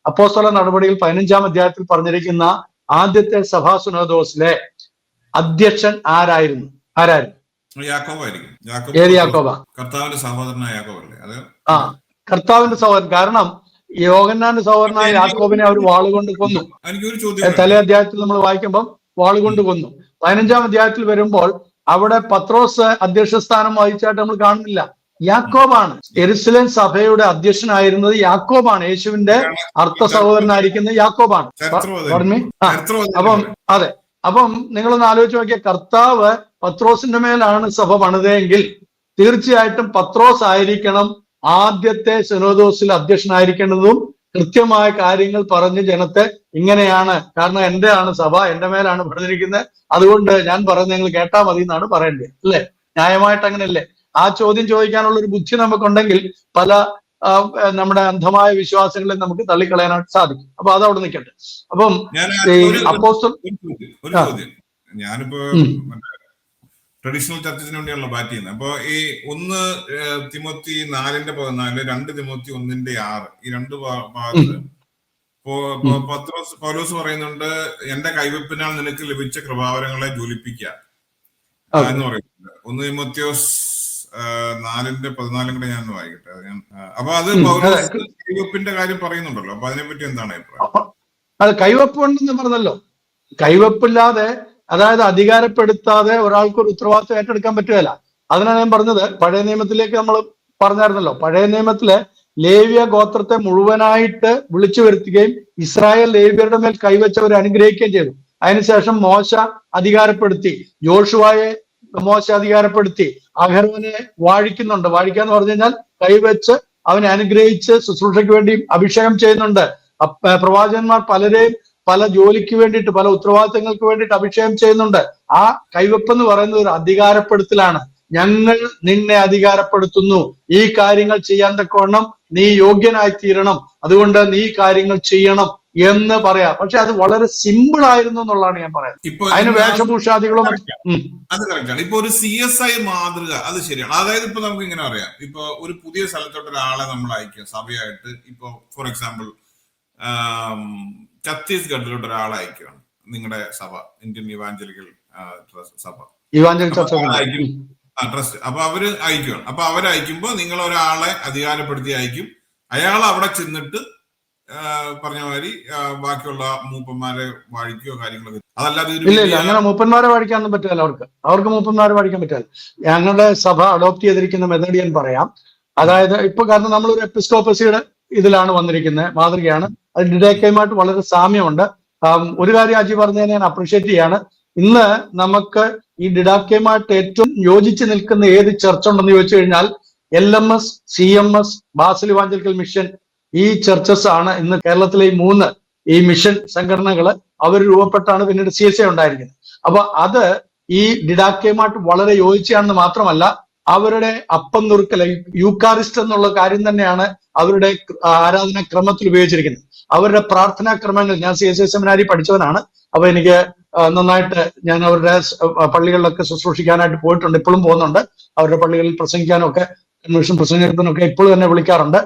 അപ്പോസ്തല നടപടികൾ 15-ാം അധ്യായത്തിൽ പറഞ്ഞിരിക്കുന്ന ആദ്യത്തെ സഭാ സുനോദോസിലെ അധ്യക്ഷൻ ആരായിരുന്നു? ഏത് യാക്കോബ? കർത്താവിന്റെ സഹോദരനായ യാക്കോബല്ലേ അത്? ആ, കർത്താവിന്റെ സഹോദരൻ. കാരണം യോഹന്നാന്റെ സഹോദരനായ യാക്കോബിനെ അവർ വാളുകൊണ്ട് കൊന്നു. തലേ അധ്യായത്തിൽ നമ്മൾ വായിക്കുമ്പോൾ വാളുകൊണ്ട് കൊന്നു. 15-ാം അധ്യായത്തിൽ വരുമ്പോൾ അവിടെ പത്രോസ് അധ്യക്ഷ സ്ഥാനം വഹിച്ചായിട്ട് നമ്മൾ കാണുന്നില്ല. യാക്കോബാണ്. യെരുശലേം സഭയുടെ അധ്യക്ഷനായിരുന്നത് യാക്കോബാണ്. യേശുവിന്റെ അർത്ഥ സഹോദരനായിരിക്കുന്നത് യാക്കോബാണ്. അപ്പം അതെ, അപ്പം നിങ്ങളൊന്ന് ആലോചിച്ച് നോക്കിയ, കർത്താവ് പത്രോസിന്റെ മേലാണ് സഭ പണിതെങ്കിൽ തീർച്ചയായിട്ടും പത്രോസ് ആയിരിക്കണം ആദ്യത്തെ സിനോദോസിൽ അധ്യക്ഷനായിരിക്കേണ്ടതും കൃത്യമായ കാര്യങ്ങൾ പറഞ്ഞ് ജനത്തെ ഇങ്ങനെയാണ്, കാരണം എന്റെ ആണ് സഭ, എന്റെ മേലാണ് പണിതിരിക്കുന്നത്, അതുകൊണ്ട് ഞാൻ പറയുന്നത് നിങ്ങൾ കേട്ടാ മതി എന്നാണ് പറയേണ്ടത്, അല്ലെ? ന്യായമായിട്ട് അങ്ങനെയല്ലേ? ആ ചോദ്യം ചോദിക്കാനുള്ള ഒരു ബുദ്ധി നമുക്കുണ്ടെങ്കിൽ പല നമ്മുടെ അന്ധമായ വിശ്വാസങ്ങളെ നമുക്ക് തള്ളിക്കളയാനായിട്ട് സാധിക്കും. അപ്പൊ അതവിടെ നിൽക്കട്ടെ. അപ്പം ഞാനിപ്പോ ട്രഡീഷണൽ ചർച്ചസിന് വേണ്ടിയാണല്ലോ ബാറ്റ് ചെയ്യുന്നത്. അപ്പൊ ഈ 1 തിമോത്തി 4:14, 2 തിമോത്തി 1:6 ഈ രണ്ട് ഭാഗത്ത് പൗലോസ് പറയുന്നുണ്ട്, എന്റെ കൈവെപ്പിനാൽ നിനക്ക് ലഭിച്ച കൃപാവരങ്ങളെ ജ്വലിപ്പിക്കുക എന്ന് പറയുന്നുണ്ട്. 1 തിമോത്തിയോസ് 4:14 കൂടെ ഞാൻ വായിക്കട്ടെ. അപ്പൊ അത് പൗലോസ് കൈവെപ്പിന്റെ കാര്യം പറയുന്നുണ്ടല്ലോ. അപ്പൊ അതിനെപ്പറ്റി എന്താണ് അഭിപ്രായം? അത് കൈവെപ്പ് ഉണ്ടെന്ന് പറഞ്ഞല്ലോ. കൈവെപ്പില്ലാതെ, അതായത് അധികാരപ്പെടുത്താതെ ഒരാൾക്ക് ഒരു ഉത്തരവാദിത്വം ഏറ്റെടുക്കാൻ പറ്റുകയില്ല. അതിനാണ് ഞാൻ പറഞ്ഞത്, പഴയ നിയമത്തിലേക്ക് നമ്മൾ പറഞ്ഞായിരുന്നല്ലോ. പഴയ നിയമത്തിലെ ലേവ്യ ഗോത്രത്തെ മുഴുവനായിട്ട് വിളിച്ചു വരുത്തുകയും ഇസ്രായേൽ ലേവ്യരുടെ മേൽ കൈവച്ചവരെ അനുഗ്രഹിക്കുകയും ചെയ്തു. അതിനുശേഷം മോശ അധികാരപ്പെടുത്തി, യോശുവയെ മോശ അധികാരപ്പെടുത്തി, അഹരോനെ വാഴിക്കുന്നുണ്ട്. വാഴിക്കാന്ന് പറഞ്ഞു കഴിഞ്ഞാൽ കൈവച്ച് അവനെ അനുഗ്രഹിച്ച് ശുശ്രൂഷയ്ക്ക് വേണ്ടി അഭിഷേകം ചെയ്യുന്നുണ്ട്. പ്രവാചകന്മാർ പലരെയും പല ജോലിക്ക് വേണ്ടിയിട്ട്, പല ഉത്തരവാദിത്തങ്ങൾക്ക് വേണ്ടിയിട്ട് അഭിഷേകം ചെയ്യുന്നുണ്ട്. ആ കൈവെപ്പെന്ന് പറയുന്നത് ഒരു അധികാരപ്പെടുത്തലാണ്. ഞങ്ങൾ നിന്നെ അധികാരപ്പെടുത്തുന്നു, ഈ കാര്യങ്ങൾ ചെയ്യാൻ തക്കവണ്ണം നീ യോഗ്യനായി തീരണം, അതുകൊണ്ട് നീ കാര്യങ്ങൾ ചെയ്യണം എന്ന് പറയാം. പക്ഷെ അത് വളരെ സിമ്പിൾ ആയിരുന്നു എന്നുള്ളതാണ് ഞാൻ പറയുന്നത്. അതിന് വേഷഭൂഷാദികളും അത് കറക്റ്റാണ്. ഇപ്പൊ ഒരു CSI മാതൃക, അത് ശരിയാണ്. അതായത് ഇപ്പൊ നമുക്ക് ഇങ്ങനെ അറിയാം, ഇപ്പൊ ഒരു പുതിയ സ്ഥലത്തോട്ട് ഒരാളെ നമ്മൾ അയക്കുക സഭയായിട്ട്. ഇപ്പൊ ഫോർ എക്സാമ്പിൾ ഛത്തീസ്ഗഡിലോട്ട് ഒരാളെ അയക്കുകയാണ് നിങ്ങളുടെ സഭ, ഇന്ത്യൻ ഇവാഞ്ചലിക്കൽ സഭ, ട്രസ്റ്റ്. അപ്പൊ അവര് അയക്കുകയാണ്. അപ്പൊ അവരയക്കുമ്പോ നിങ്ങൾ ഒരാളെ അധികാരപ്പെടുത്തി അയക്കും. അയാൾ അവിടെ ചെന്നിട്ട് പറഞ്ഞ മാതിരി ബാക്കിയുള്ള മൂപ്പന്മാരെ വാഴിക്കുകയോ കാര്യങ്ങളൊക്കെ. അതല്ലാതെ ഇല്ല, അങ്ങനെ മൂപ്പന്മാരെ വാഴിക്കാനൊന്നും പറ്റില്ല. അവർക്ക് മൂപ്പന്മാരെ വാഴിക്കാൻ പറ്റില്ല. ഞങ്ങളുടെ സഭ അഡോപ്റ്റ് ചെയ്തിരിക്കുന്ന മെത്തേഡ് ഞാൻ പറയാം. അതായത് ഇപ്പൊ കാരണം നമ്മളൊരു എപ്പിസ്കോപ്പസിയുടെ ഇതിലാണ് വന്നിരിക്കുന്നത്, മാതൃകയാണ്. അത് ഡിഡാക്കയുമായിട്ട് വളരെ സാമ്യമുണ്ട്. ഒരു കാര്യം അജി പറഞ്ഞതിനെ ഞാൻ അപ്രീഷിയേറ്റ് ചെയ്യാണ്. ഇന്ന് നമുക്ക് ഈ ഡിഡാക്കയുമായിട്ട് ഏറ്റവും യോജിച്ച് നിൽക്കുന്ന ഏത് ചർച്ച ഉണ്ടെന്ന് ചോദിച്ചു കഴിഞ്ഞാൽ LMS, CMS, Basil evangelical mission, ഈ ചർച്ചസ് ആണ് ഇന്ന് കേരളത്തിലെ ഈ 3 ഈ മിഷൻ സംഘടനകൾ അവർ രൂപപ്പെട്ടാണ് പിന്നീട് CSI ഉണ്ടായിരിക്കുന്നത്. അപ്പൊ അത് ഈ ഡിഡാക്കയുമായിട്ട് വളരെ യോജിച്ചാണെന്ന് മാത്രമല്ല, അവരുടെ അപ്പം നുറുക്കൽ യൂക്കാറിസ്റ്റ് എന്നുള്ള കാര്യം തന്നെയാണ് അവരുടെ ആരാധനാ ക്രമത്തിൽ ഉപയോഗിച്ചിരിക്കുന്നത്. അവരുടെ പ്രാർത്ഥനാ ക്രമങ്ങൾ, ഞാൻ CSI സെമിനാരി പഠിച്ചവനാണ്. അപ്പൊ എനിക്ക് നന്നായിട്ട് ഞാൻ അവരുടെ പള്ളികളിലൊക്കെ ശുശ്രൂഷിക്കാനായിട്ട് പോയിട്ടുണ്ട്, ഇപ്പോഴും പോകുന്നുണ്ട്. അവരുടെ പള്ളികളിൽ പ്രസംഗിക്കാനും ഒക്കെ, കൺവെൻഷൻ പ്രസംഗത്തിനൊക്കെ ഇപ്പോഴും എന്നെ വിളിക്കാറുണ്ട്.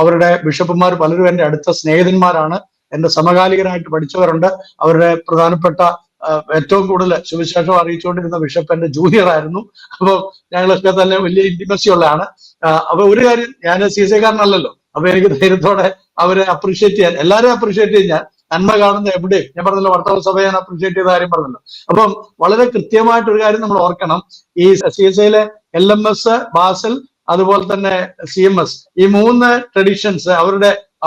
അവരുടെ ബിഷപ്പുമാർ പലരും എൻ്റെ അടുത്ത സ്നേഹിതന്മാരാണ്, എന്റെ സമകാലികരായിട്ട് പഠിച്ചവരുണ്ട്. അവരുടെ പ്രധാനപ്പെട്ട ഏറ്റവും കൂടുതൽ സുവിശേഷം അറിയിച്ചുകൊണ്ടിരുന്ന ബിഷപ്പ് എന്റെ ജൂനിയർ ആയിരുന്നു. അപ്പൊ ഞങ്ങളൊക്കെ തന്നെ വലിയ ഇന്റിമസി ഉള്ളതാണ്. അപ്പൊ ഒരു കാര്യം, ഞാൻ CSI കാരനല്ലല്ലോ, അപ്പൊ എനിക്ക് ധൈര്യത്തോടെ അവരെ അപ്രീഷിയേറ്റ് ചെയ്യാൻ, എല്ലാവരെയും അപ്രീഷിയേറ്റ് ചെയ്യാൻ, നന്മ കാണുന്ന എവിടെയും, ഞാൻ പറഞ്ഞല്ലോ വർത്തമാന സഭയെ ഞാൻ അപ്രീഷിയേറ്റ് ചെയ്ത കാര്യം പറഞ്ഞല്ലോ. അപ്പം വളരെ കൃത്യമായിട്ടൊരു കാര്യം നമ്മൾ ഓർക്കണം, ഈ CSIയിലെ LMS, ബാസൽ, അതുപോലെ തന്നെ CMS, ഈ 3 ട്രഡീഷൻസ്,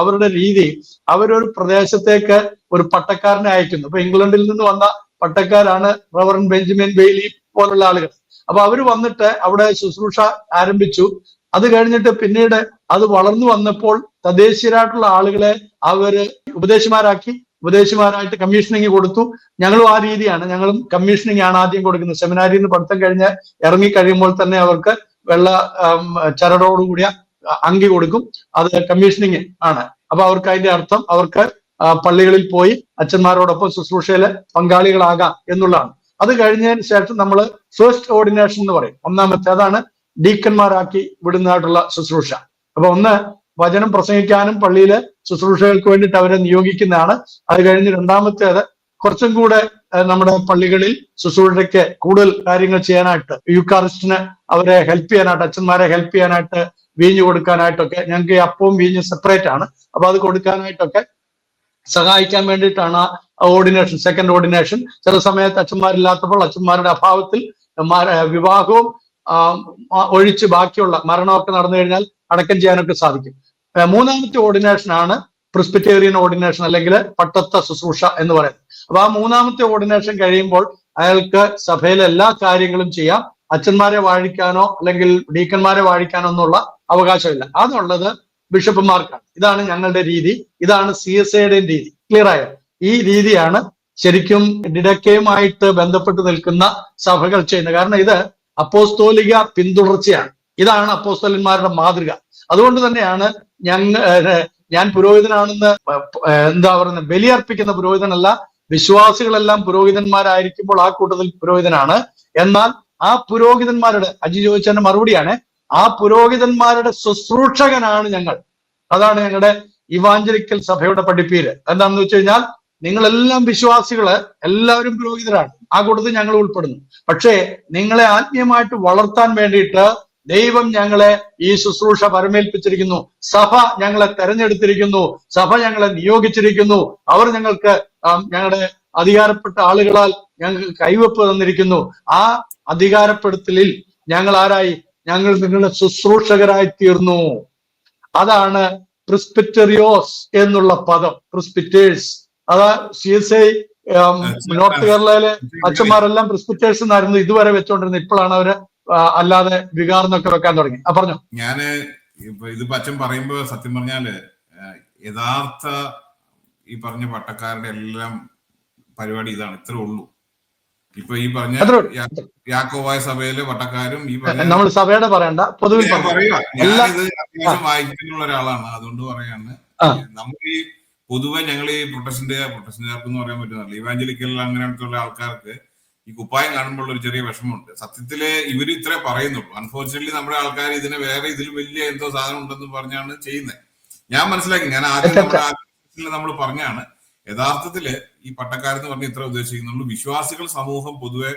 അവരുടെ രീതി, അവരൊരു പ്രദേശത്തേക്ക് ഒരു പട്ടക്കാരനെ അയക്കുന്നു. ഇപ്പൊ ഇംഗ്ലണ്ടിൽ നിന്ന് വന്ന പട്ടക്കാരാണ് റവറൻ ബെഞ്ചമിൻ ബെയ്ലി പോലുള്ള ആളുകൾ. അപ്പൊ അവര് വന്നിട്ട് അവിടെ ശുശ്രൂഷ ആരംഭിച്ചു. അത് കഴിഞ്ഞിട്ട് പിന്നീട് അത് വളർന്നു വന്നപ്പോൾ തദ്ദേശീയരായിട്ടുള്ള ആളുകളെ അവര് ഉപദേശിമാരായിട്ട് കമ്മീഷനിങ് കൊടുത്തു. ഞങ്ങളും ആ രീതിയാണ്, ഞങ്ങളും കമ്മീഷനിങ് ആണ് ആദ്യം കൊടുക്കുന്നത്. സെമിനാരിയിൽ നിന്ന് പഠിത്തം കഴിഞ്ഞ് ഇറങ്ങി കഴിയുമ്പോൾ തന്നെ അവർക്ക് വെള്ള ചരടോടുകൂടിയ അങ്കി കൊടുക്കും. അത് കമ്മീഷനിങ് ആണ്. അപ്പൊ അവർക്ക് അതിന്റെ അർത്ഥം അവർക്ക് പള്ളികളിൽ പോയി അച്ഛന്മാരോടൊപ്പം ശുശ്രൂഷയില് പങ്കാളികളാകാം എന്നുള്ളതാണ്. അത് കഴിഞ്ഞതിന് ശേഷം നമ്മൾ ഫസ്റ്റ് ഓർഡിനേഷൻ എന്ന് പറയും, ഒന്നാമത്തെ, അതാണ് ഡീക്കന്മാരാക്കി വിടുന്നതായിട്ടുള്ള ശുശ്രൂഷ. അപ്പൊ ഒന്ന് വചനം പ്രസംഗിക്കാനും പള്ളിയിലെ ശുശ്രൂഷകൾക്ക് വേണ്ടിയിട്ട് അവരെ നിയോഗിക്കുന്നതാണ്. അത് കഴിഞ്ഞ് രണ്ടാമത്തേത് കുറച്ചും കൂടെ നമ്മുടെ പള്ളികളിൽ ശുശ്രൂഷയ്ക്ക് കൂടുതൽ കാര്യങ്ങൾ ചെയ്യാനായിട്ട്, യൂക്കാറിസ്റ്റിന് അവരെ ഹെൽപ്പ് ചെയ്യാനായിട്ട്, അച്ഛന്മാരെ ഹെൽപ്പ് ചെയ്യാനായിട്ട്, വീഞ്ഞു കൊടുക്കാനായിട്ടൊക്കെ, ഞങ്ങൾക്ക് ഈ അപ്പവും വീഞ്ഞും സെപ്പറേറ്റ് ആണ്, അപ്പൊ അത് കൊടുക്കാനായിട്ടൊക്കെ സഹായിക്കാൻ വേണ്ടിയിട്ടാണ് ഓർഡിനേഷൻ, സെക്കൻഡ് ഓർഡിനേഷൻ. ചില സമയത്ത് അച്ഛന്മാരില്ലാത്തപ്പോൾ അച്ഛന്മാരുടെ അഭാവത്തിൽ വിവാഹവും ഒഴിച്ച് ബാക്കിയുള്ള മരണമൊക്കെ നടന്നു കഴിഞ്ഞാൽ അടക്കം ചെയ്യാനൊക്കെ സാധിക്കും. മൂന്നാമത്തെ ഓർഡിനേഷൻ ആണ് പ്രിസ്ബിറ്റേറിയൻ ഓർഡിനേഷൻ, അല്ലെങ്കിൽ പട്ടത്ത ശുശ്രൂഷ എന്ന് പറയുന്നത്. അപ്പൊ ആ മൂന്നാമത്തെ ഓർഡിനേഷൻ കഴിയുമ്പോൾ അയാൾക്ക് സഭയിലെ എല്ലാ കാര്യങ്ങളും ചെയ്യാം. അച്ഛന്മാരെ വാഴിക്കാനോ അല്ലെങ്കിൽ ഡീക്കന്മാരെ വാഴിക്കാനോ എന്നുള്ള അവകാശമില്ല. അതുള്ളത് ബിഷപ്പുമാർക്കാണ്. ഇതാണ് ഞങ്ങളുടെ രീതി, ഇതാണ് CSIയുടെയും രീതി. ക്ലിയർ ആയോ? ഈ രീതിയാണ് ശരിക്കും ഡിഡക്കയുമായിട്ട് ബന്ധപ്പെട്ട് നിൽക്കുന്ന സഭകൾ ചെയ്യുന്നത്. കാരണം ഇത് അപ്പോസ്തോലിക പിന്തുടർച്ചയാണ്. ഇതാണ് അപ്പോസ്തലന്മാരുടെ മാതൃക. അതുകൊണ്ട് തന്നെയാണ് ഞാൻ പുരോഹിതനാണെന്ന് എന്താ പറയുന്നത്, ബലിയർപ്പിക്കുന്ന പുരോഹിതനല്ല, വിശ്വാസികളെല്ലാം പുരോഹിതന്മാരായിരിക്കുമ്പോൾ ആ കൂട്ടത്തിൽ പുരോഹിതനാണ്. എന്നാൽ ആ പുരോഹിതന്മാരുടെ, അജി ചോദിച്ചതിന്റെ മറുപടിയാണ്, ആ പുരോഹിതന്മാരുടെ ശുശ്രൂഷകനാണ് ഞങ്ങൾ. അതാണ് ഞങ്ങളുടെ ഇവാഞ്ചലിക്കൽ സഭയുടെ പഠിപ്പീര്. എന്താണെന്ന് വെച്ച് കഴിഞ്ഞാൽ നിങ്ങളെല്ലാം വിശ്വാസികള്, എല്ലാവരും പുരോഹിതരാണ്, ആ കൂട്ടത്തിൽ ഞങ്ങൾ ഉൾപ്പെടുന്നു. പക്ഷേ നിങ്ങളെ ആത്മീയമായിട്ട് വളർത്താൻ വേണ്ടിയിട്ട് ദൈവം ഞങ്ങളെ ഈ ശുശ്രൂഷ പരമേൽപ്പിച്ചിരിക്കുന്നു. സഭ ഞങ്ങളെ തെരഞ്ഞെടുത്തിരിക്കുന്നു, സഭ ഞങ്ങളെ നിയോഗിച്ചിരിക്കുന്നു. അവർ ഞങ്ങൾക്ക് ഞങ്ങളുടെ അധികാരപ്പെട്ട ആളുകളാൽ ഞങ്ങൾക്ക് കൈവപ്പ് തന്നിരിക്കുന്നു. ആ അധികാരപ്പെടുത്തലിൽ ഞങ്ങൾ ആരായി? ഞങ്ങൾ നിങ്ങളുടെ ശുശ്രൂഷകരായി തീർന്നു. അതാണ് പ്രിസ്ബിറ്ററിയോസ് എന്നുള്ള പദം, പ്രിസ്ബിറ്റേഴ്സ്. അതാ CSI നോർത്ത് കേരളയിലെ അച്ഛന്മാരെല്ലാം പ്രിസ്ബിറ്റേഴ്സ് എന്നായിരുന്നു ഇതുവരെ വെച്ചോണ്ടിരുന്നത്. ഇപ്പോഴാണ് അവര് അല്ലാതെ വികാർന്നൊക്കെ വെക്കാൻ തുടങ്ങി. പറഞ്ഞോ. ഞാന് ഇതിപ്പോ അച്ഛൻ പറയുമ്പോ സത്യം പറഞ്ഞാല് യഥാർത്ഥ ഈ പറഞ്ഞ പട്ടക്കാരുടെ എല്ലാം പരിപാടി ഇതാണ്, ഇത്രേ ഉള്ളൂ. ഇപ്പൊ ഈ പറഞ്ഞ യാക്കോബായ സഭയിലെ പട്ടക്കാരും ഈ നമ്മൾ സഭയുടെ പറയണ്ട, പൊതുവിൽ പറയുക, ഞാനിത് അത്യാവശ്യം വായിച്ചിട്ടുള്ള ഒരാളാണ്, അതുകൊണ്ട് പറയാണ്. നമ്മൾ ഈ പൊതുവെ ഞങ്ങൾ ഈ പ്രൊട്ടസ്റ്റന്റുകാർക്ക് എന്ന് പറയാൻ പറ്റുന്നില്ല, ഇവാഞ്ചലിക്കൽ അങ്ങനെയുള്ള ആൾക്കാർക്ക് ഈ കുപ്പായം കാണുമ്പോൾ ഒരു ചെറിയ വിഷമമുണ്ട്. സത്യത്തില് ഇവര് ഇത്രേ പറയുന്നുള്ളൂ. അൺഫോർച്ചുനേറ്റ്ലി നമ്മുടെ ആൾക്കാർ ഇതിനെ വേറെ ഇതിൽ വലിയ എന്തോ സാധനം ഉണ്ടെന്ന് പറഞ്ഞാണ് ചെയ്യുന്നത്. ഞാൻ മനസ്സിലാക്കി, ഞാൻ ആദ്യം നമ്മൾ പറഞ്ഞാണ് യഥാർത്ഥത്തില് ഈ പട്ടക്കാരെന്ന് പറഞ്ഞ് ഇത്ര ഉദ്ദേശിക്കുന്നുള്ളൂ. വിശ്വാസികൾ സമൂഹം പൊതുവെ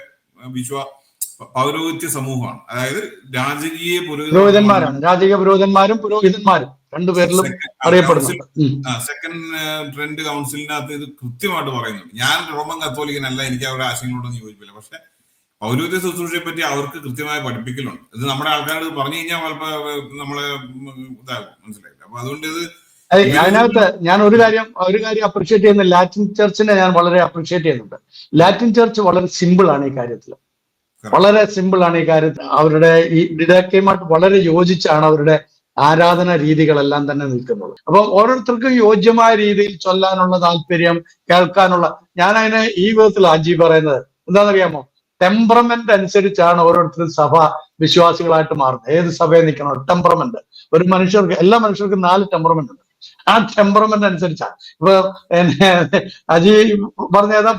പൗരോഹിത്യ സമൂഹമാണ്. അതായത് രാജകീയ പുരോഹിതന്മാരാണ്, രാജകീയ പുരോഹിതന്മാരും പുരോഹിതന്മാരും രണ്ടുപേരിലും അറിയപ്പെടുന്നു. സെക്കൻഡ് ട്രെൻഡ് കൗൺസിലിനകത്ത് ഇത് കൃത്യമായിട്ട് പറയുന്നുണ്ട്. ഞാൻ റോമൻ കത്തോലിക്കനല്ല, എനിക്ക് അവരുടെ ആശയങ്ങളോടൊന്നും യോജിപ്പില്ല. പക്ഷെ പൗരോഹിത്യ ശുശ്രൂഷയെ പറ്റി അവർക്ക് കൃത്യമായ പഠിപ്പിക്കലുണ്ട്. ഇത് നമ്മുടെ ആൾക്കാർ പറഞ്ഞു കഴിഞ്ഞാൽ നമ്മളെ ഇതാകും, മനസ്സിലായില്ല. അപ്പൊ അതുകൊണ്ട് ഇത് അതിനകത്ത് ഞാൻ ഒരു കാര്യം അപ്രീഷിയേറ്റ് ചെയ്യുന്ന, ലാറ്റിൻ ചർച്ചിനെ ഞാൻ വളരെ അപ്രീഷിയേറ്റ് ചെയ്യുന്നുണ്ട്. ലാറ്റിൻ ചർച്ച് വളരെ സിമ്പിൾ ആണ് ഈ കാര്യത്തിൽ, വളരെ സിമ്പിൾ ആണ് ഈ കാര്യത്തിൽ. അവരുടെ ഈ ഡിഡക്കയുമായിട്ട് വളരെ യോജിച്ചാണ് അവരുടെ ആരാധന രീതികളെല്ലാം തന്നെ നിൽക്കുന്നത്. അപ്പം ഓരോരുത്തർക്കും യോജ്യമായ രീതിയിൽ ചൊല്ലാനുള്ള താല്പര്യം, കേൾക്കാനുള്ള, ഞാൻ അതിനെ ഈ വിധത്തിൽ അജി പറയുന്നത് എന്താണെന്നറിയാമോ? ടെമ്പറമെന്റ് അനുസരിച്ചാണ് ഓരോരുത്തരും സഭ വിശ്വാസികളായിട്ട് മാറുന്നത്. ഏത് സഭയിൽ നിൽക്കണം, ടെമ്പറമെന്റ്. ഒരു മനുഷ്യർക്ക്, എല്ലാ മനുഷ്യർക്കും 4 ടെമ്പറമെന്റ് ഉണ്ട്. ആ ടെമ്പറമെന്റ് അനുസരിച്ചാണ്. ഇപ്പൊ അജി പറഞ്ഞ ഏതാ,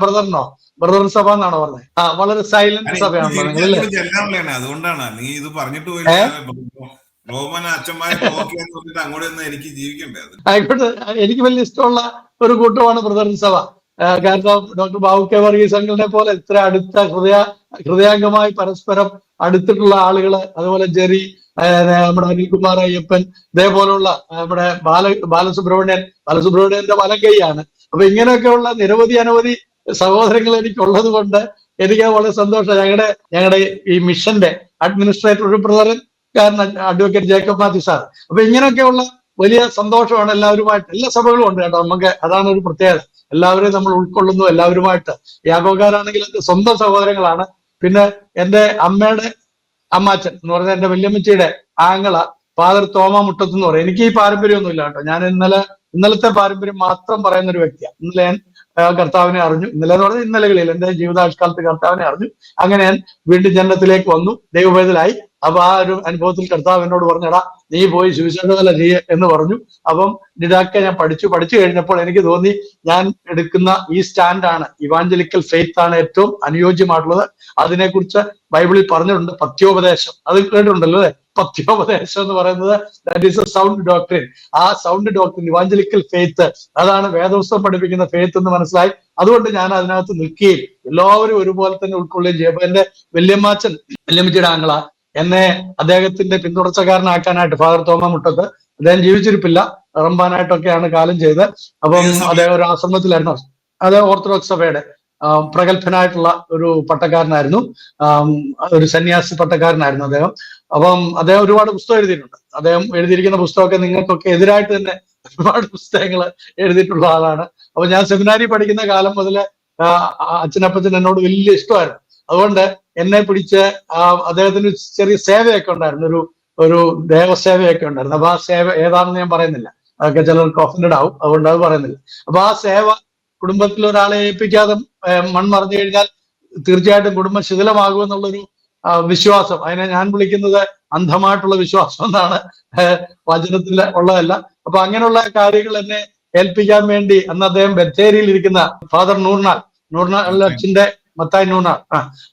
ബ്രദർ സഭ എന്നാണോ പറഞ്ഞത്? വളരെ സൈലന്റ് സഭയാണല്ലോ നിങ്ങളല്ലേ? അതുകൊണ്ടാണ് നീ ഇത് പറഞ്ഞിട്ട് റോമൻ അച്ഛന്മാരെ അങ്ങോട്ട് എനിക്ക് ജീവിക്കണ്ടേ? ആയിക്കോട്ടെ, എനിക്ക് വലിയ ഇഷ്ടമുള്ള ഒരു കൂട്ടമാണ് ബ്രദർ സഭ. കാരണം ഡോക്ടർ ബാബു കെ വർഗീസ് അങ്കിളിനെ പോലെ ഇത്ര അടുത്ത ഹൃദയാംഗമായി പരസ്പരം അടുത്തിട്ടുള്ള ആളുകള്, അതുപോലെ ജെറി, നമ്മുടെ അനിൽകുമാർ അയ്യപ്പൻ, ഇതേപോലുള്ള നമ്മുടെ ബാലസുബ്രഹ്മണ്യന്റെ വലങ്കൈയാണ്. അപ്പൊ ഇങ്ങനെയൊക്കെയുള്ള അനവധി സഹോദരങ്ങൾ എനിക്കുള്ളത് കൊണ്ട് എനിക്ക് വളരെ സന്തോഷം. ഞങ്ങളുടെ ഈ മിഷന്റെ അഡ്മിനിസ്ട്രേറ്റർ ഒരു ബ്രദറൻകാരൻ അഡ്വക്കേറ്റ് ജേക്കബ് മാത്യു സാർ. അപ്പൊ ഇങ്ങനെയൊക്കെയുള്ള വലിയ സന്തോഷമാണ് എല്ലാവരുമായിട്ട്. എല്ലാ സഭകളും ഉണ്ട് കേട്ടോ, നമുക്ക് അതാണ് ഒരു പ്രത്യേകത. എല്ലാവരെയും നമ്മൾ ഉൾക്കൊള്ളുന്നു, എല്ലാവരുമായിട്ട്. യാഗോകാരാണെങ്കിൽ എന്റെ സ്വന്തം സഹോദരങ്ങളാണ്. പിന്നെ എന്റെ അമ്മയുടെ അമ്മാച്ചൻ എന്ന് പറഞ്ഞാൽ എന്റെ വല്യമ്മച്ചിയുടെ ആങ്ങള ഫാദർ തോമ മുട്ടത്ത് എന്ന് പറയും. എനിക്ക് ഈ പാരമ്പര്യമൊന്നുമില്ല കേട്ടോ, ഞാൻ ഇന്നലത്തെ പാരമ്പര്യം മാത്രം പറയുന്ന ഒരു വ്യക്തിയാണ്. ഇന്നലെ ഞാൻ കർത്താവിനെ അറിഞ്ഞു, ഇന്നലെ എന്ന് പറഞ്ഞാൽ ഇന്നലകളിൽ എന്റെ ജീവിതാഷ്കാലത്ത് കർത്താവിനെ അറിഞ്ഞു. അങ്ങനെ ഞാൻ വീണ്ടും ജനനത്തിലേക്ക് വന്നു, ദൈവവേദലായി. അപ്പൊ ആ ഒരു അനുഭവത്തിൽ കർത്താവ് എന്നോട് പറഞ്ഞടാ, നീ പോയി സുവിശേഷവേല ചെയ്യ എന്ന് പറഞ്ഞു. അപ്പം ഡിഡാക്ക ഞാൻ പഠിച്ചു കഴിഞ്ഞപ്പോൾ എനിക്ക് തോന്നി, ഞാൻ എടുക്കുന്ന ഈ സ്റ്റാൻഡാണ്, ഇവാഞ്ചലിക്കൽ ഫെയ്ത്ത് ആണ് ഏറ്റവും അനുയോജ്യമായിട്ടുള്ളത്. അതിനെക്കുറിച്ച് ബൈബിളിൽ പറഞ്ഞിട്ടുണ്ട്, പത്യോപദേശം. അത് കേട്ടിട്ടുണ്ടല്ലോ അല്ലെ? പത്യോപദേശം എന്ന് പറയുന്നത് that is A sound doctrine. ആ സൗണ്ട് ഡോക്ട്രിൻ, ഇവാഞ്ചലിക്കൽ ഫെയ്ത്ത്, അതാണ് വേദപുസ്തകം പഠിപ്പിക്കുന്ന ഫെയ്ത്ത് എന്ന് മനസ്സിലായി. അതുകൊണ്ട് ഞാൻ അതിനകത്ത് നിൽക്കുകയും എല്ലാവരും ഒരുപോലെ തന്നെ ഉൾക്കൊള്ളുകയും ചെയ്യും. അപ്പൊ എന്റെ വല്യമ്മച്ചിയുടെ ആംഗ്ല എന്നെ അദ്ദേഹത്തിന്റെ പിന്തുടർച്ചക്കാരനാക്കാനായിട്ട്, ഫാദർ തോമ മുട്ടത്ത്, അദ്ദേഹം ജീവിച്ചിരിപ്പില്ല, റംബാനായിട്ടൊക്കെയാണ് കാലം ചെയ്ത്. അപ്പം അദ്ദേഹം ഒരു ആശ്രമത്തിലായിരുന്നു. അത് ഓർത്തഡോക്സ് സഭയുടെ പ്രഗത്ഭനായിട്ടുള്ള ഒരു പട്ടക്കാരനായിരുന്നു, ഒരു സന്യാസി പട്ടക്കാരനായിരുന്നു അദ്ദേഹം. അപ്പം അദ്ദേഹം ഒരുപാട് പുസ്തകം എഴുതിയിട്ടുണ്ട്. അദ്ദേഹം എഴുതിയിരിക്കുന്ന പുസ്തകമൊക്കെ നിങ്ങൾക്കൊക്കെ എതിരായിട്ട് തന്നെ ഒരുപാട് പുസ്തകങ്ങൾ എഴുതിയിട്ടുള്ള ആളാണ്. അപ്പൊ ഞാൻ സെമിനാരി പഠിക്കുന്ന കാലം മുതല് അച്ഛനപ്പച്ചൻ എന്നോട് വലിയ ഇഷ്ടമായിരുന്നു. അതുകൊണ്ട് എന്നെ പിടിച്ച് അദ്ദേഹത്തിന് ചെറിയ സേവയൊക്കെ ഉണ്ടായിരുന്നു, ഒരു ദേവസേവയൊക്കെ ഉണ്ടായിരുന്നു. അപ്പൊ ആ സേവ ഏതാണെന്ന് ഞാൻ പറയുന്നില്ല, അതൊക്കെ ചിലർക്ക് ഒഫൻഡഡ് ആവും, അതുകൊണ്ട് അത് പറയുന്നില്ല. അപ്പൊ ആ സേവ കുടുംബത്തിൽ ഒരാളെ ഏൽപ്പിക്കാതെ മൺമറഞ്ഞു കഴിഞ്ഞാൽ തീർച്ചയായിട്ടും കുടുംബം ശിഥിലമാകുമെന്നുള്ളൊരു വിശ്വാസം, അതിനെ ഞാൻ വിളിക്കുന്നത് അന്ധമായിട്ടുള്ള വിശ്വാസം എന്നാണ്, വചനത്തിൽ ഉള്ളതല്ല. അപ്പൊ അങ്ങനെയുള്ള കാര്യങ്ങൾ എന്നെ ഏൽപ്പിക്കാൻ വേണ്ടി അന്ന് അദ്ദേഹം ബത്തേരിയിൽ ഇരിക്കുന്ന ഫാദർ നൂർനാൽ അച്ഛന്റെ മത്തായി നൂർനാൽ,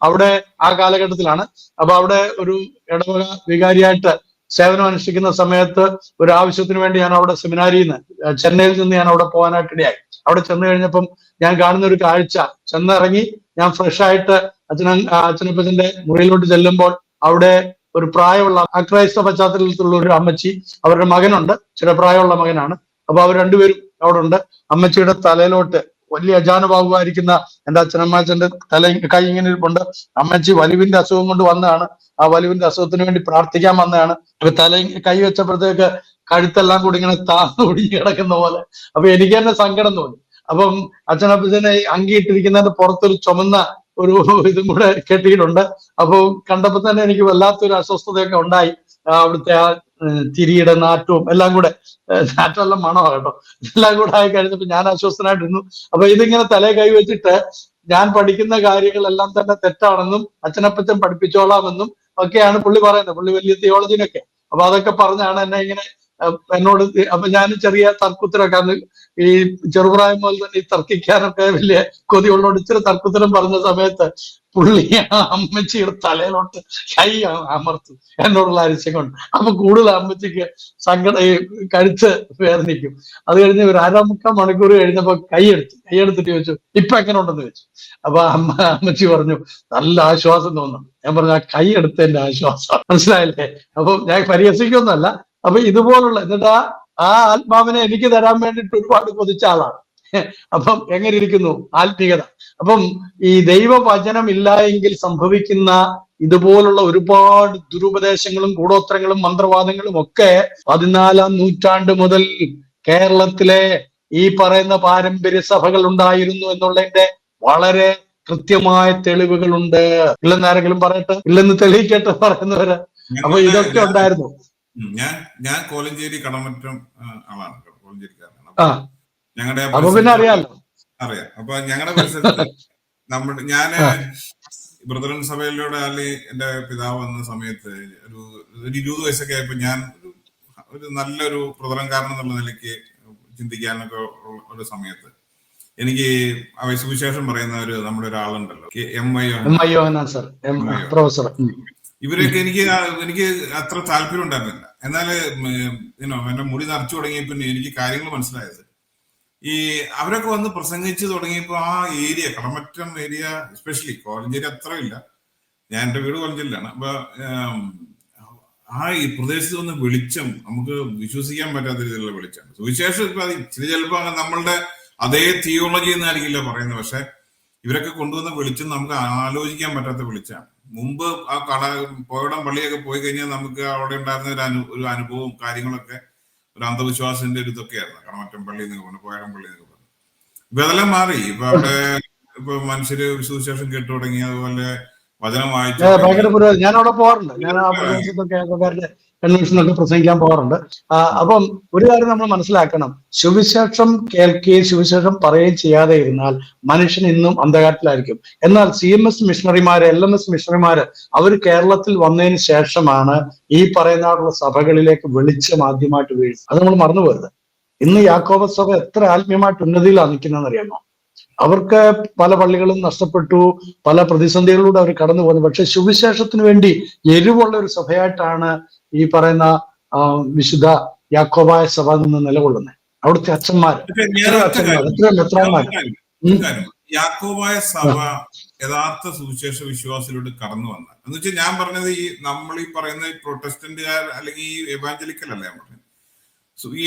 അവിടെ ആ കാലഘട്ടത്തിലാണ്. അപ്പൊ അവിടെ ഒരു ഇടവക വികാരിയായിട്ട് സേവനം അനുഷ്ഠിക്കുന്ന സമയത്ത് ഒരു ആവശ്യത്തിന് വേണ്ടി ഞാൻ അവിടെ സെമിനാരിയിൽ നിന്ന്, ചെന്നൈയിൽ നിന്ന് ഞാൻ അവിടെ പോകാനായിട്ട് ഇടയായി. അവിടെ ചെന്ന് കഴിഞ്ഞപ്പം ഞാൻ കാണുന്ന ഒരു കാഴ്ച, ചെന്നിറങ്ങി ഞാൻ ഫ്രഷ് ആയിട്ട് അച്ഛനപ്പച്ചന്റെ മുറിയിലോട്ട് ചെല്ലുമ്പോൾ അവിടെ ഒരു പ്രായമുള്ള അക്രൈസ്തവ പശ്ചാത്തലത്തിലുള്ള ഒരു അമ്മച്ചി, അവരുടെ മകനുണ്ട്, ചില പ്രായമുള്ള മകനാണ്. അപ്പൊ അവർ രണ്ടുപേരും അവിടെ ഉണ്ട്. അമ്മച്ചിയുടെ തലയിലോട്ട് വലിയ അജാനുബാഹുവായിരിക്കുന്ന എന്റെ അച്ഛനമ്മച്ചന്റെ കൈ ഇങ്ങനെ ഇരിപ്പുണ്ട്. അമ്മച്ചി വലിവിന്റെ അസുഖം കൊണ്ട് വന്നതാണ്, ആ വലിവിന്റെ അസുഖത്തിന് വേണ്ടി പ്രാർത്ഥിക്കാൻ വന്നതാണ്. കൈ വെച്ചപ്പോഴത്തേക്ക് കഴുത്തെല്ലാം കൂടി ഇങ്ങനെ താഴ്ന്നു ഒടിഞ്ഞു കിടക്കുന്ന പോലെ. അപ്പൊ എനിക്ക് തന്നെ സങ്കടം തോന്നി. അപ്പം അച്ഛനപ്പച്ചനെ അങ്കിയിട്ടിരിക്കുന്നതിന്റെ പുറത്തൊരു ചുമന്ന ഒരു ഇതും കൂടെ കെട്ടിയിട്ടുണ്ട്. അപ്പൊ കണ്ടപ്പോ തന്നെ എനിക്ക് വല്ലാത്തൊരു അസ്വസ്ഥതയൊക്കെ ഉണ്ടായി. അവിടുത്തെ ആ തിരിയുടെ നാറ്റവും എല്ലാം കൂടെ, നാറ്റമെല്ലാം മണമാണ് കേട്ടോ, എല്ലാം കൂടെ ആയി കഴിഞ്ഞപ്പോ ഞാൻ അസ്വസ്ഥനായിട്ടിരുന്നു. അപ്പൊ ഇതിങ്ങനെ തലേ കൈ വെച്ചിട്ട് ഞാൻ പഠിക്കുന്ന കാര്യങ്ങളെല്ലാം തന്നെ തെറ്റാണെന്നും അച്ഛനപ്പച്ചൻ പഠിപ്പിച്ചോളാമെന്നും ഒക്കെയാണ് പുള്ളി പറയുന്നത്. പുള്ളി വലിയ തിയോളജിനൊക്കെ. അപ്പൊ അതൊക്കെ പറഞ്ഞാണ് എന്നെ ഇങ്ങനെ എന്നോട്. അപ്പൊ ഞാൻ ചെറിയ തർക്കുത്തരൊക്കെ, അന്ന് ഈ ചെറുപ്രായം മുതൽ തന്നെ ഈ തർക്കിക്കാനൊക്കെ വലിയ കൊതിയുള്ളോട് ഇച്ചിരി തർക്കുത്തരം പറഞ്ഞ സമയത്ത് പുള്ളി അമ്മച്ചിയുടെ തലയിലോട്ട് കൈ അമർത്തും എന്നോടുള്ള അരിശം കൊണ്ട്. അപ്പൊ കൂടുതൽ അമ്മച്ചിക്ക് സങ്കടം, ഈ കഴുത്ത് വേദനിക്കും. അത് കഴിഞ്ഞ് ഒരു 1/2 മണിക്കൂർ കഴിഞ്ഞപ്പോ കൈയെടുത്തിട്ട് ചോദിച്ചു, ഇപ്പൊ എങ്ങനെ ഉണ്ടെന്ന് ചോദിച്ചു. അപ്പൊ അമ്മച്ചി പറഞ്ഞു, നല്ല ആശ്വാസം തോന്നുന്നു. ഞാൻ പറഞ്ഞു, ആ കൈ എടുത്തതിന്റെ ആശ്വാസം, മനസ്സിലായില്ലേ? അപ്പൊ ഞാൻ പരിഹസിക്കൊന്നുമല്ല. അപ്പൊ ഇതുപോലുള്ള, എന്നിട്ട് ആ ആത്മാവിനെ എനിക്ക് തരാൻ വേണ്ടിയിട്ട് ഒരുപാട് കൊതിച്ച ആളാണ്. അപ്പം എങ്ങനെ ഇരിക്കുന്നു ആത്മീയത? അപ്പം ഈ ദൈവവചനം ഇല്ല എങ്കിൽ സംഭവിക്കുന്ന ഇതുപോലുള്ള ഒരുപാട് ദുരുപദേശങ്ങളും കൂടോത്രങ്ങളും മന്ത്രവാദങ്ങളും ഒക്കെ 14-ാം നൂറ്റാണ്ട് മുതൽ കേരളത്തിലെ ഈ പറയുന്ന പാരമ്പര്യ സഭകൾ ഉണ്ടായിരുന്നു എന്നുള്ളതിന്റെ വളരെ കൃത്യമായ തെളിവുകളുണ്ട്. ഇല്ലെന്ന് ആരെങ്കിലും പറയട്ടെ, ഇല്ലെന്ന് തെളിയിക്കട്ടെ പറയുന്നവര്. അപ്പൊ ഇതൊക്കെ ഉണ്ടായിരുന്നു. ഞാൻ കോലഞ്ചേരി കടമറ്റം ആളാണ്, കോലഞ്ചേരിക്കാരനാണ്. ഞങ്ങളുടെ അറിയാം. അപ്പൊ ഞങ്ങളുടെ പരിസരത്ത് ഞാന് ബ്രദറൻ സഭയിലൂടെ അല്ലെങ്കിൽ എന്റെ പിതാവ് വന്ന സമയത്ത് ഒരു 20 വയസ്സൊക്കെ ആയപ്പോ ഞാൻ ഒരു നല്ലൊരു ബ്രദറൻകാരൻ എന്നുള്ള നിലയ്ക്ക് ചിന്തിക്കാനൊക്കെ ഒരു സമയത്ത് എനിക്ക് സുവിശേഷം പറയുന്ന നമ്മുടെ ഒരാളുണ്ടല്ലോ, പ്രൊഫസർ. ഇവരൊക്കെ എനിക്ക് അത്ര താല്പര്യം ഉണ്ടായിരുന്നില്ല. എന്നാൽ എന്റെ മുടി നിറച്ചു തുടങ്ങിയപ്പോ എനിക്ക് കാര്യങ്ങൾ മനസ്സിലായത്, ഈ അവരൊക്കെ വന്ന് പ്രസംഗിച്ച് തുടങ്ങിയപ്പോ ആ area, Kadamattam area especially, Kolenchery അത്രയില്ല, ഞാൻ എന്റെ വീട് കോലഞ്ചേരിയിലാണ്. അപ്പൊ ആ ഈ പ്രദേശത്ത് വന്ന് വെളിച്ചം, നമുക്ക് വിശ്വസിക്കാൻ പറ്റാത്ത രീതിയിലുള്ള വെളിച്ചമാണ്. സുവിശേഷം ഇപ്പൊ ചിലപ്പോ നമ്മളുടെ അതേ തിയോളജി എന്നായിരിക്കില്ല പറയുന്നത്, പക്ഷെ ഇവരൊക്കെ കൊണ്ടുവന്ന വെളിച്ചം നമുക്ക് ആലോചിക്കാൻ പറ്റാത്ത വെളിച്ചമാണ്. മുമ്പ് ആ പോയിടം പള്ളിയൊക്കെ പോയി കഴിഞ്ഞാൽ നമുക്ക് അവിടെ ഉണ്ടായിരുന്ന ഒരു അനുഭവവും കാര്യങ്ങളൊക്കെ ഒരു അന്ധവിശ്വാസത്തിന്റെ ഒരു ഇതൊക്കെയായിരുന്നു. കടമറ്റം പള്ളി എന്നൊക്കെ പറഞ്ഞു, പോയിടം പള്ളി എന്നൊക്കെ പറഞ്ഞു. ഇപ്പൊ അതെല്ലാം മാറി. ഇപ്പൊ അവിടെ ഇപ്പൊ മനുഷ്യര് സുവിശേഷം കേട്ടു തുടങ്ങി, അതുപോലെ വചനം വായിച്ചു. ഞാൻ അവിടെ പോകാറുണ്ട്, ഞാൻ ആ പ്രദേശത്തൊക്കെ കൺവെൻഷനൊക്കെ പ്രസംഗിക്കാൻ പോകാറുണ്ട്. അപ്പം ഒരു കാര്യം നമ്മൾ മനസ്സിലാക്കണം, സുവിശേഷം കേൾക്കുകയും സുവിശേഷം പറയുകയും ചെയ്യാതെ ഇരുന്നാൽ മനുഷ്യൻ ഇന്നും അന്ധകാരത്തിലായിരിക്കും. എന്നാൽ CMS മിഷണറിമാര്, LMS മിഷണറിമാര് അവർ കേരളത്തിൽ വന്നതിന് ശേഷമാണ് ഈ പറയുന്ന സഭകളിലേക്ക് വെളിച്ചം ആദ്യമായിട്ട് വീഴുന്നത്. അത് നമ്മൾ മറന്നുപോകരുത്. ഇന്ന് യാക്കോബ സഭ എത്ര ആത്മീയമായിട്ട് ഉന്നതിയിലാണ് നിൽക്കുന്നതെന്ന് അറിയാമോ? അവർക്ക് പല പള്ളികളും നഷ്ടപ്പെട്ടു, പല പ്രതിസന്ധികളിലൂടെ അവർ കടന്നു പോകുന്നു. പക്ഷെ സുവിശേഷത്തിന് വേണ്ടി എരിവുള്ള ഒരു സഭയായിട്ടാണ് ഈ പറയുന്ന വിശുദ്ധ യാക്കോബായ സഭ നിന്ന് നിലകൊള്ളുന്നത്. അവിടുത്തെ അച്ഛന്മാര്, എത്രയോ മെത്രാന്മാര്. യാക്കോബായ സഭ യഥാർത്ഥ സുവിശേഷ വിശ്വാസത്തിലൂടെ കടന്നു വന്ന എന്ന് വെച്ചാൽ, ഞാൻ പറഞ്ഞത് ഈ നമ്മൾ ഈ പറയുന്ന പ്രൊട്ടസ്റ്റന്റുകാർ അല്ലെങ്കിൽ ഈ എവാഞ്ചലിക്കൽ അല്ല, ഞാൻ പറഞ്ഞത് ഈ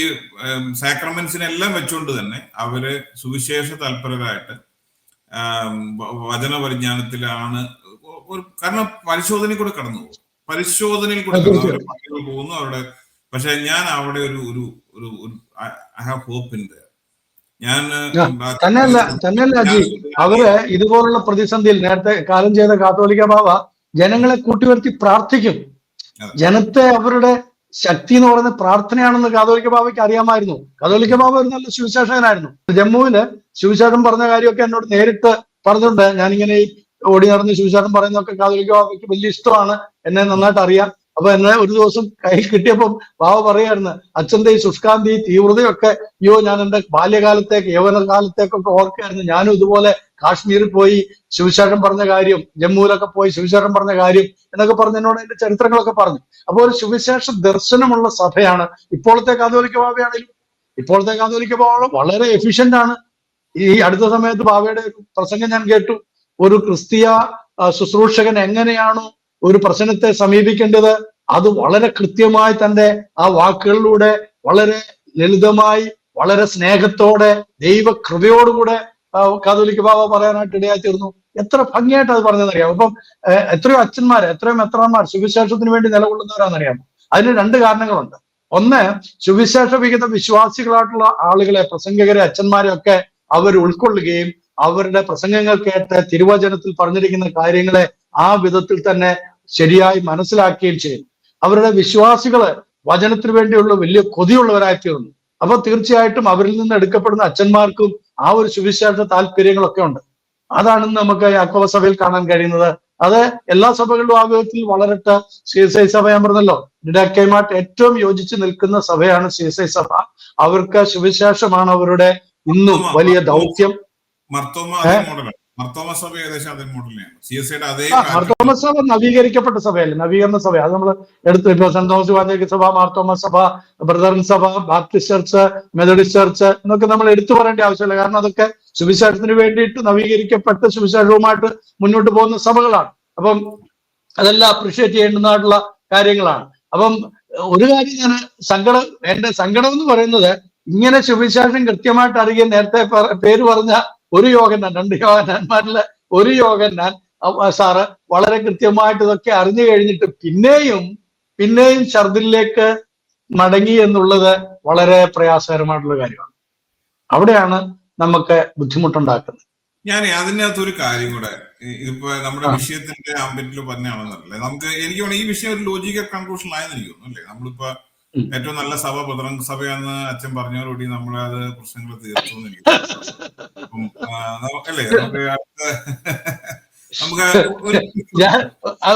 സാക്രമെന്റ്സിനെല്ലാം വെച്ചുകൊണ്ട് തന്നെ അവര് സുവിശേഷ തൽപരരായിട്ട് വചനപരിജ്ഞാനത്തിലാണ്. കാരണം പരിശോധനയിൽ കൂടെ കടന്നു പോകും, പരിശോധനയിൽ കൂടെ പോകുന്നു അവരുടെ. പക്ഷെ ഞാൻ അവിടെ ഒരു I have hope in the തന്നെയല്ല അജി, അവര് ഇതുപോലുള്ള പ്രതിസന്ധിയിൽ നേരത്തെ കാലം ചെയ്ത കാത്തോലിക്ക ബാവ ജനങ്ങളെ കൂട്ടിവരുത്തി പ്രാർത്ഥിക്കും. ജനത്തെ അവരുടെ ശക്തി എന്ന് പറയുന്നത് പ്രാർത്ഥനയാണെന്ന് കാതോലിക്ക ബാബയ്ക്ക് അറിയാമായിരുന്നു. കാതോലിക്ക ബാബ ഒരു നല്ല സുവിശേഷകനായിരുന്നു. ജമ്മുവില് സുവിശേഷം പറഞ്ഞ കാര്യമൊക്കെ എന്നോട് നേരിട്ട് പറഞ്ഞിട്ടുണ്ട്. ഞാനിങ്ങനെ ഓടി നടന്ന് സുവിശേഷം പറയുന്നതൊക്കെ കാതോലിക്ക ബാബയ്ക്ക് വലിയ ഇഷ്ടമാണ്, എന്നെ നന്നായിട്ട് അറിയാം. അപ്പൊ എന്നെ ഒരു ദിവസം കയ്യിൽ കിട്ടിയപ്പം ബാബ പറയായിരുന്നു, അച്ഛന്റെ ഈ ശുഷ്കാന്തി തീവ്രതയൊക്കെ അയ്യോ ഞാൻ എന്റെ ബാല്യകാലത്തേക്ക് യൗവനകാലത്തേക്കൊക്കെ ഓർക്കായിരുന്നു. ഞാനും ഇതുപോലെ കാശ്മീരിൽ പോയി സുവിശേഷം പറഞ്ഞ കാര്യം, ജമ്മുവിലൊക്കെ പോയി സുവിശേഷം പറഞ്ഞ കാര്യം എന്നൊക്കെ പറഞ്ഞ് എന്നോട് അതിന്റെ ചരിത്രങ്ങളൊക്കെ പറഞ്ഞു. അപ്പോൾ ഒരു സുവിശേഷ ദർശനമുള്ള സഭയാണ് ഇപ്പോഴത്തെ കാതോലിക്ക ബാബയാണെങ്കിലും. ഇപ്പോഴത്തെ കാതോലിക്ക ബാബ വളരെ എഫിഷ്യന്റ് ആണ്. ഈ അടുത്ത സമയത്ത് ബാബയുടെ പ്രസംഗം ഞാൻ കേട്ടു. ഒരു ക്രിസ്തീയ ശുശ്രൂഷകൻ എങ്ങനെയാണോ ഒരു പ്രശ്നത്തെ സമീപിക്കേണ്ടത്, അത് വളരെ കൃത്യമായി തന്റെ ആ വാക്കുകളിലൂടെ വളരെ ലളിതമായി വളരെ സ്നേഹത്തോടെ ദൈവകൃപയോടുകൂടെ കാതോലിക്ക ബാബ പറയാനായിട്ട് ഇടയായി തീർന്നു. എത്ര ഭംഗിയായിട്ട് അത് പറഞ്ഞതെന്നറിയാം. അപ്പം എത്രയോ അച്ഛന്മാര്, എത്രയോ മെത്രാന്മാർ സുവിശേഷത്തിന് വേണ്ടി നിലകൊള്ളുന്നവരാണെന്നറിയാമോ? അതിന് രണ്ട് കാരണങ്ങളുണ്ട്. ഒന്ന്, സുവിശേഷ വിഹിത വിശ്വാസികളായിട്ടുള്ള ആളുകളെ, പ്രസംഗകരെ, അച്ഛന്മാരെ ഒക്കെ അവർ ഉൾക്കൊള്ളുകയും അവരുടെ പ്രസംഗങ്ങൾ കേട്ട് തിരുവചനത്തിൽ പറഞ്ഞിരിക്കുന്ന കാര്യങ്ങളെ ആ വിധത്തിൽ തന്നെ ശരിയായി മനസ്സിലാക്കുകയും ചെയ്യും. അവരുടെ വിശ്വാസികള് വചനത്തിന് വേണ്ടിയുള്ള വലിയ കൊതിയുള്ളവരായി തീർന്നു. അപ്പൊ തീർച്ചയായിട്ടും അവരിൽ നിന്ന് എടുക്കപ്പെടുന്ന അച്ഛന്മാർക്കും ആ ഒരു സുവിശേഷ താല്പര്യങ്ങളൊക്കെ ഉണ്ട്. അതാണ് നമുക്ക് യാക്കോബ സഭയിൽ കാണാൻ കഴിയുന്നത്. അത് എല്ലാ സഭകളിലും ആ വിധത്തിൽ വളരട്ടെ. CSI സഭ ഞാൻ പറഞ്ഞല്ലോ, ഡിഡാക്കയുമായിട്ട് ഏറ്റവും യോജിച്ച് നിൽക്കുന്ന സഭയാണ് CSI സഭ. അവർക്ക് സുവിശേഷമാണ് അവരുടെ ഇന്നും വലിയ ദൗത്യം. മർത്തോമ സഭ ഏകദേശം അതേ മോഡലാണ്. CSIയുടെ അതേ. മർത്തോമ സഭ നവീകരിക്കപ്പെട്ട സഭയല്ലേ, നവീകരണ സഭ. അത് നമ്മൾ എടുത്തു. ഇപ്പൊ സെന്റ് തോമസ് വാചക സഭ, മാർത്തോമ സഭ, ബ്രദറൻ സഭ, ബാപ്റ്റിസ്റ്റ് ചർച്ച്, മെത്തഡിസ്റ്റ് ചർച്ച് എന്നൊക്കെ നമ്മൾ എടുത്തു പറയേണ്ട ആവശ്യമില്ല. കാരണം അതൊക്കെ സുവിശേഷത്തിന് വേണ്ടിയിട്ട് നവീകരിക്കപ്പെട്ട സുവിശേഷവുമായിട്ട് മുന്നോട്ട് പോകുന്ന സഭകളാണ്. അപ്പം അതെല്ലാം അപ്രീഷിയേറ്റ് ചെയ്യേണ്ടുന്നതായിട്ടുള്ള കാര്യങ്ങളാണ്. അപ്പം ഒരു കാര്യം ഞാൻ എന്റെ സങ്കടം എന്ന് പറയുന്നത്, ഇങ്ങനെ സുവിശേഷം കൃത്യമായിട്ട് അറിയാൻ നേരത്തെ പേര് പറഞ്ഞ ഒരു യോഹന്നാൻ, 2 യോഹന്നാന്മാരിലെ ഒരു യോഹന്നാൻ സാറ് വളരെ കൃത്യമായിട്ട് ഇതൊക്കെ അറിഞ്ഞു കഴിഞ്ഞിട്ട് പിന്നെയും ഛർദിലേക്ക് മടങ്ങി എന്നുള്ളത് വളരെ പ്രയാസകരമായിട്ടുള്ള കാര്യമാണ്. അവിടെയാണ് നമുക്ക് ബുദ്ധിമുട്ടുണ്ടാക്കുന്നത്. ഞാൻ അതിനകത്തൊരു കാര്യം കൂടെ, ഇതിപ്പോ നമ്മുടെ വിഷയത്തിന്റെ ആംബിറ്റിൽ പറഞ്ഞാണെന്നല്ലേ, എനിക്ക് ഈ വിഷയം ഒരു ലോജിക്കൽ കൺക്ലൂഷൻ ആയെന്ന് എനിക്ക് തോന്നുന്നു അല്ലേ. നമ്മളിപ്പോ ഏറ്റവും നല്ല സഭ ബദറംഗ് സഭയാണെന്ന് അച്ഛൻ പറഞ്ഞതോടുകൂടി നമ്മളത് പ്രശ്നങ്ങൾ തീർത്തു എന്ന് എനിക്ക് അല്ലേ. നമുക്ക്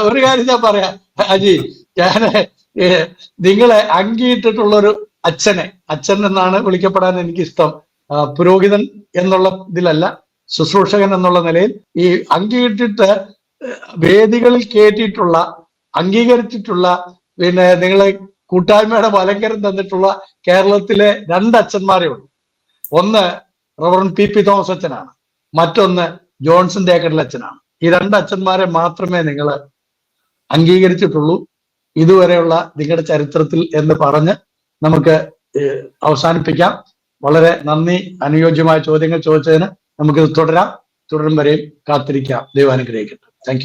ഒരു കാര്യം ഞാൻ പറയാം അജി, നിങ്ങളെ അങ്കിയിട്ടിട്ടുള്ളൊരു അച്ഛൻ എന്നാണ് വിളിക്കപ്പെടാൻ എനിക്കിഷ്ടം. പുരോഹിതൻ എന്നുള്ള ഇതിലല്ല, ശുശ്രൂഷകൻ എന്നുള്ള നിലയിൽ. ഈ അങ്കിയിട്ടിട്ട് വേദികളിൽ കയറ്റിയിട്ടുള്ള, അംഗീകരിച്ചിട്ടുള്ള, പിന്നെ നിങ്ങളെ കൂട്ടായ്മയുടെ അലങ്കാരം തന്നിട്ടുള്ള കേരളത്തിലെ 2 അച്ഛന്മാരേ ഉള്ളൂ. ഒന്ന് റവറൻ PP തോമസ് അച്ഛനാണ്, മറ്റൊന്ന് ജോൺസൺ തേക്കടിൽ അച്ഛനാണ്. ഈ 2 അച്ഛന്മാരെ മാത്രമേ നിങ്ങൾ അംഗീകരിച്ചിട്ടുള്ളൂ ഇതുവരെയുള്ള നിങ്ങളുടെ ചരിത്രത്തിൽ എന്ന് പറഞ്ഞ് നമുക്ക് അവസാനിപ്പിക്കാം. വളരെ നന്ദി, അനുയോജ്യമായ ചോദ്യങ്ങൾ ചോദിച്ചതിന്. നമുക്കിത് തുടരും വരെയും കാത്തിരിക്കാം. ദൈവം അനുഗ്രഹിക്കട്ടെ. Thank you.